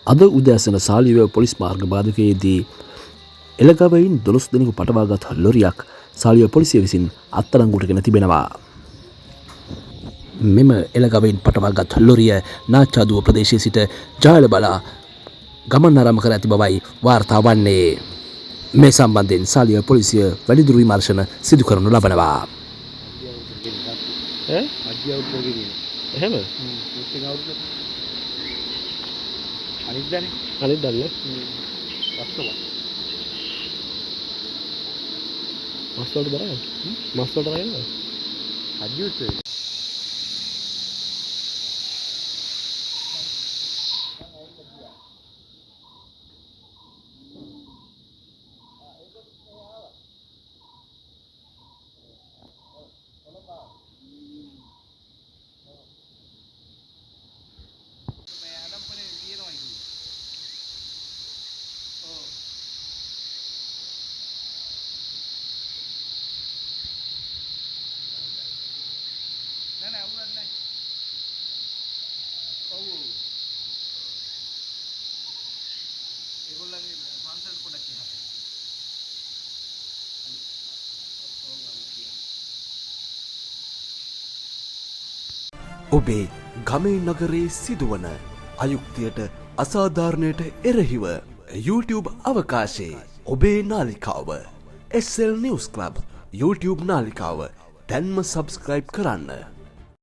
අද උදෑසන සාලියව පොලිස් මාර්ග බාධකයේදී එළගවයින් 12 දෙනෙකු පටවාගත් ලොරියක් සාලියව පොලිසිය විසින් අත්අඩංගුවටගෙන තිබෙනවා. මෙම එළගවයින් පටවාගත් ලොරිය නාච්චාදුව ප්‍රදේශයේ සිට ජායල බලා ගමන් ආරම්භ කර ඇති බවයි වාර්තා වන්නේ. මේ සම්බන්ධයෙන් සාලියව පොලිසිය වැඩිදුර විමර්ශන සිදු කරනු ලබනවා. එහෙම අනිත් දන්නේ මස් වලට දාලා මස් වලට දාගෙන අජියුත් ඔබේ ගමේ නගරේ සිදුවන අයුක්තියට අසාධාරණයට එරෙහිව YouTube අවකාශයේ ඔබේ නාලිකාව SL News Club YouTube නාලිකාව දැන්ම සබස්ක්‍රයිබ් කරන්න.